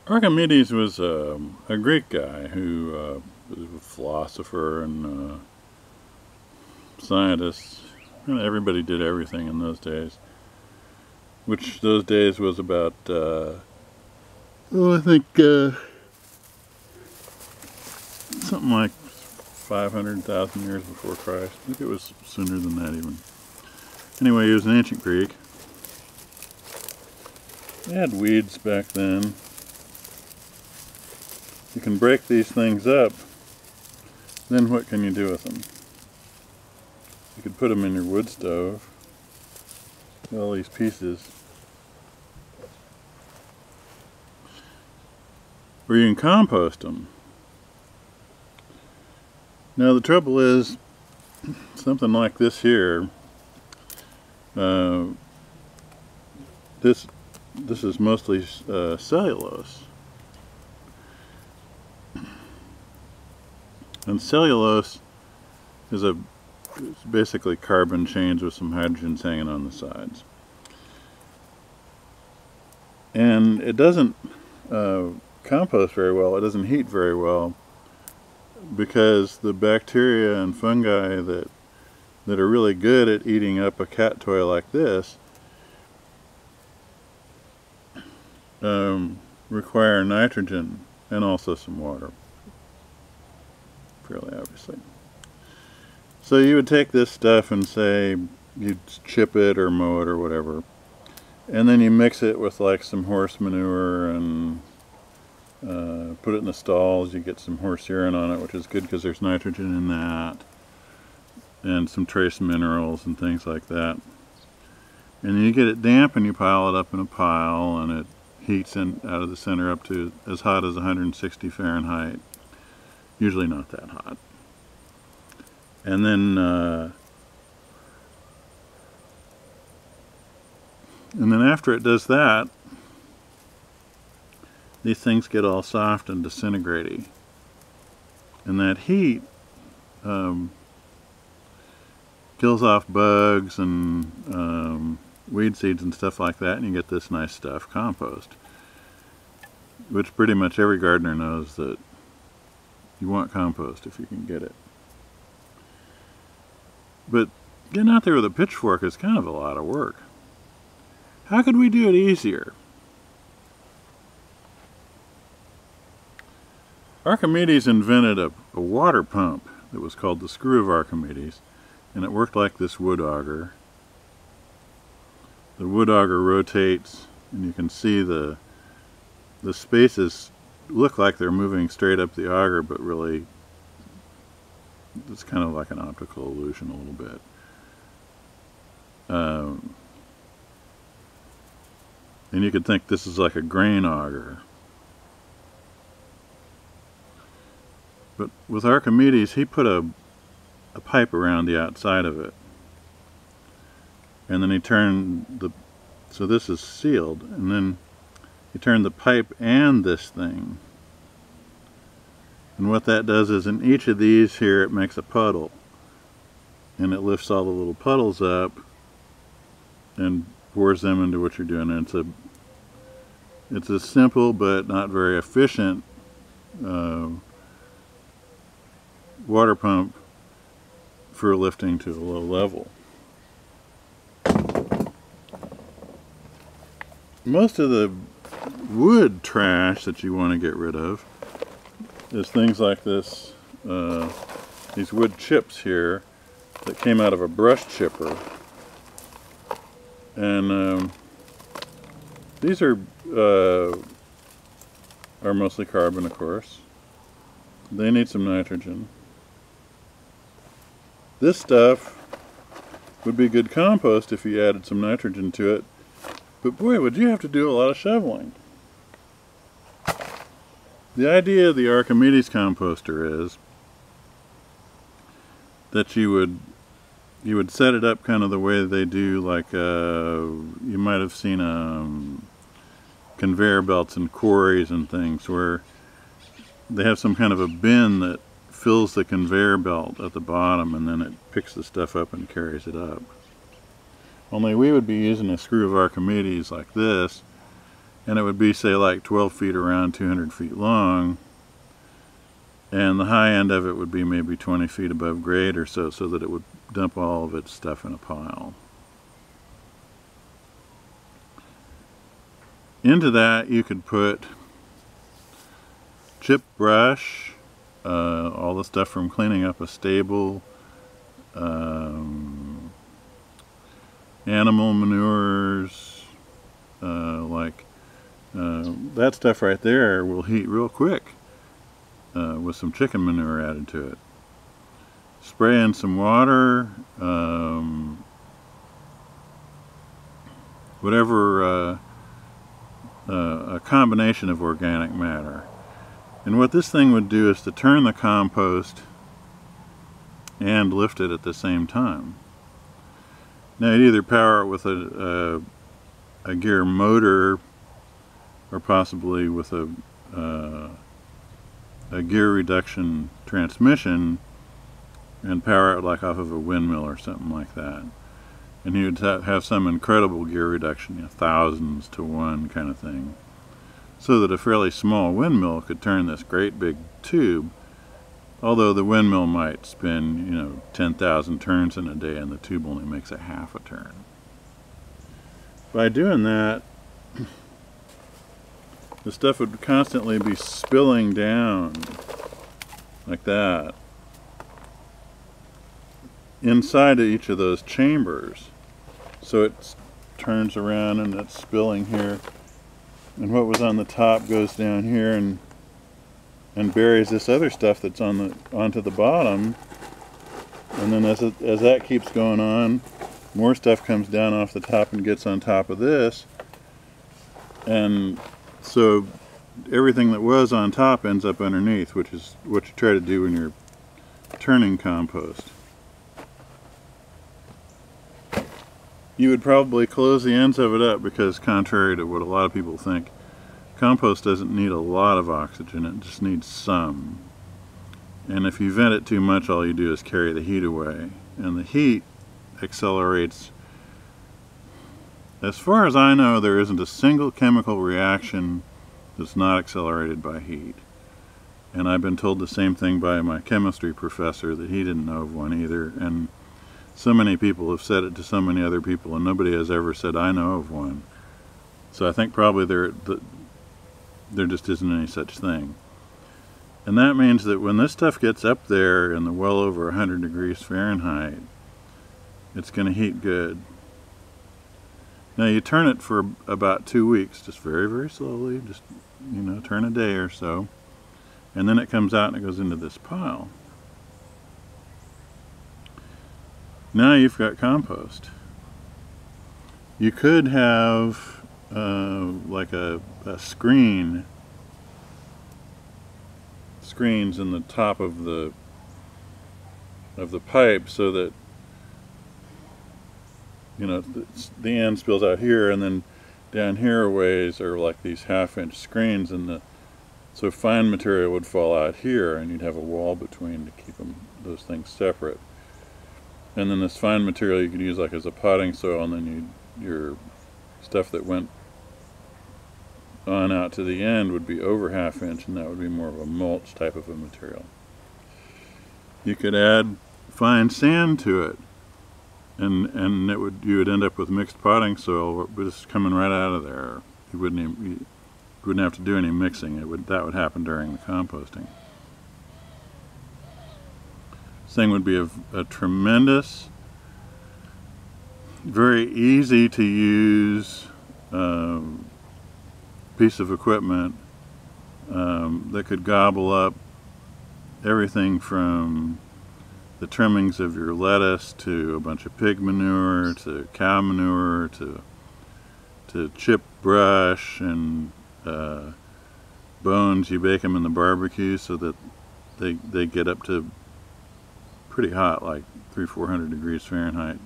Archimedes was a Greek guy who was a philosopher and scientist. Everybody did everything in those days, which those days was about, I think something like 500,000 years before Christ. I think it was sooner than that even. Anyway, he was an ancient Greek. They had weeds back then. You can break these things up, then what can you do with them? You could put them in your wood stove, all these pieces. Or you can compost them. Now the trouble is, something like this here, this is mostly cellulose. And cellulose is it's basically carbon chains with some hydrogens hanging on the sides. And it doesn't compost very well, it doesn't heat very well, because the bacteria and fungi that are really good at eating up a cat toy like this require nitrogen and also some water, fairly obviously. So you would take this stuff and say you'd chip it or mow it or whatever, and then you mix it with like some horse manure and put it in the stalls. You get some horse urine on it, which is good because there's nitrogen in that, and some trace minerals and things like that. And you get it damp and you pile it up in a pile, and it heats in out of the center up to as hot as 160 Fahrenheit. Usually not that hot. And then after it does that, these things get all soft and disintegrating. And that heat kills off bugs and weed seeds and stuff like that, and you get this nice stuff, compost. Which pretty much every gardener knows that you want compost if you can get it. But getting out there with a pitchfork is kind of a lot of work. How could we do it easier? Archimedes invented a water pump that was called the screw of Archimedes, and it worked like this wood auger. The wood auger rotates, and you can see the spaces look like they're moving straight up the auger, but really it's kind of like an optical illusion a little bit. And you could think this is like a grain auger. But with Archimedes, he put a pipe around the outside of it. And then he turned so this is sealed, and then he turned the pipe and this thing. And what that does is in each of these here it makes a puddle. And it lifts all the little puddles up and pours them into what you're doing. And it's a simple but not very efficient water pump for lifting to a low level. Most of the wood trash that you want to get rid of is things like this, these wood chips here that came out of a brush chipper. And these are mostly carbon, of course. They need some nitrogen. This stuff would be good compost if you added some nitrogen to it, but boy, would you have to do a lot of shoveling. The idea of the Archimedes composter is that you would set it up kind of the way they do, like you might have seen conveyor belts and quarries and things, where they have some kind of a bin that fills the conveyor belt at the bottom, and then it picks the stuff up and carries it up. Only we would be using a screw of Archimedes like this, and it would be, say, like 12 feet around, 200 feet long, and the high end of it would be maybe 20 feet above grade or so, so that it would dump all of its stuff in a pile. Into that you could put chip brush, all the stuff from cleaning up a stable, animal manures, that stuff right there will heat real quick with some chicken manure added to it. Spray in some water, whatever, a combination of organic matter. And what this thing would do is to turn the compost and lift it at the same time. Now you'd either power it with a gear motor, or possibly with a gear reduction transmission, and power it like off of a windmill or something like that. And you would have some incredible gear reduction, you know, thousands to one kind of thing, so that a fairly small windmill could turn this great big tube, although the windmill might spin, you know, 10,000 turns in a day and the tube only makes a half a turn. By doing that, the stuff would constantly be spilling down like that inside of each of those chambers. So it turns around and it's spilling here, and what was on the top goes down here and buries this other stuff that's onto the bottom. And then as that keeps going on, more stuff comes down off the top and gets on top of this, and so everything that was on top ends up underneath, which is what you try to do when you're turning compost. You would probably close the ends of it up, because contrary to what a lot of people think, compost doesn't need a lot of oxygen, it just needs some. And if you vent it too much, all you do is carry the heat away. And the heat accelerates. As far as I know, there isn't a single chemical reaction that's not accelerated by heat. And I've been told the same thing by my chemistry professor, that he didn't know of one either. And so many people have said it to so many other people, and nobody has ever said, I know of one. So I think probably there just isn't any such thing. And that means that when this stuff gets up there in the well over 100 degrees Fahrenheit, it's going to heat good. Now you turn it for about 2 weeks, just very, very slowly, just, you know, turn a day or so, and then it comes out and it goes into this pile. Now you've got compost. You could have like a screens in the top of the pipe, so that, you know, the end spills out here, and then down here a ways are like these half-inch screens, and so fine material would fall out here, and you'd have a wall between to keep those things separate. And then this fine material you could use like as a potting soil, and then your stuff that went on out to the end would be over half-inch, and that would be more of a mulch type of a material. You could add fine sand to it, and you would end up with mixed potting soil just coming right out of there. You wouldn't have to do any mixing. That would happen during the composting. This thing would be a tremendous, very easy to use piece of equipment that could gobble up everything from the trimmings of your lettuce to a bunch of pig manure to cow manure to chip brush and bones. You bake them in the barbecue so that they get up to pretty hot, like 300-400 degrees Fahrenheit,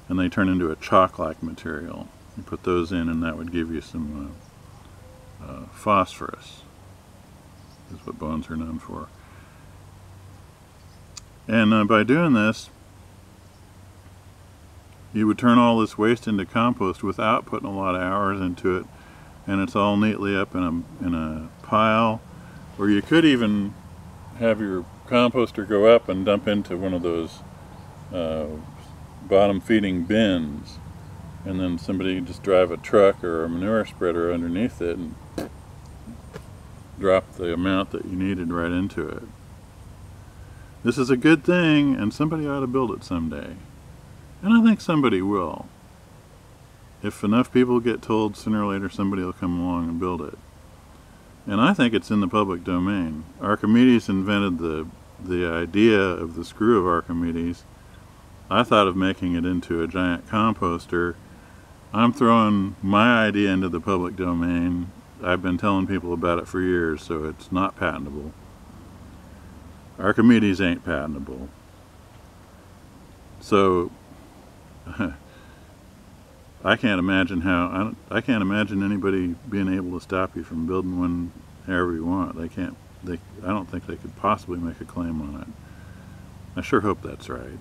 and they turn into a chalk-like material. You put those in, and that would give you some phosphorus. That's what bones are known for. And by doing this, you would turn all this waste into compost without putting a lot of hours into it, and it's all neatly up in a pile. Or you could even have your composter go up and dump into one of those bottom feeding bins, and then somebody just drive a truck or a manure spreader underneath it and drop the amount that you needed right into it. This is a good thing, and somebody ought to build it someday. And I think somebody will. If enough people get told, sooner or later somebody will come along and build it. And I think it's in the public domain. Archimedes invented the idea of the screw of Archimedes. I thought of making it into a giant composter. I'm throwing my idea into the public domain. I've been telling people about it for years, so it's not patentable. Archimedes ain't patentable. So I can't imagine I can't imagine anybody being able to stop you from building one however you want. I don't think they could possibly make a claim on it. I sure hope that's right.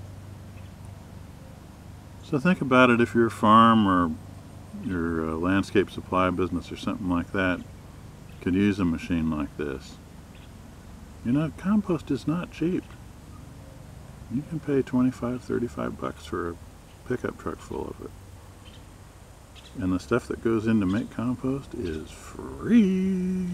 So think about it. If your farm or your landscape supply business or something like that could use a machine like this. You know, compost is not cheap. You can pay $25, $35 for a pickup truck full of it. And the stuff that goes in to make compost is free.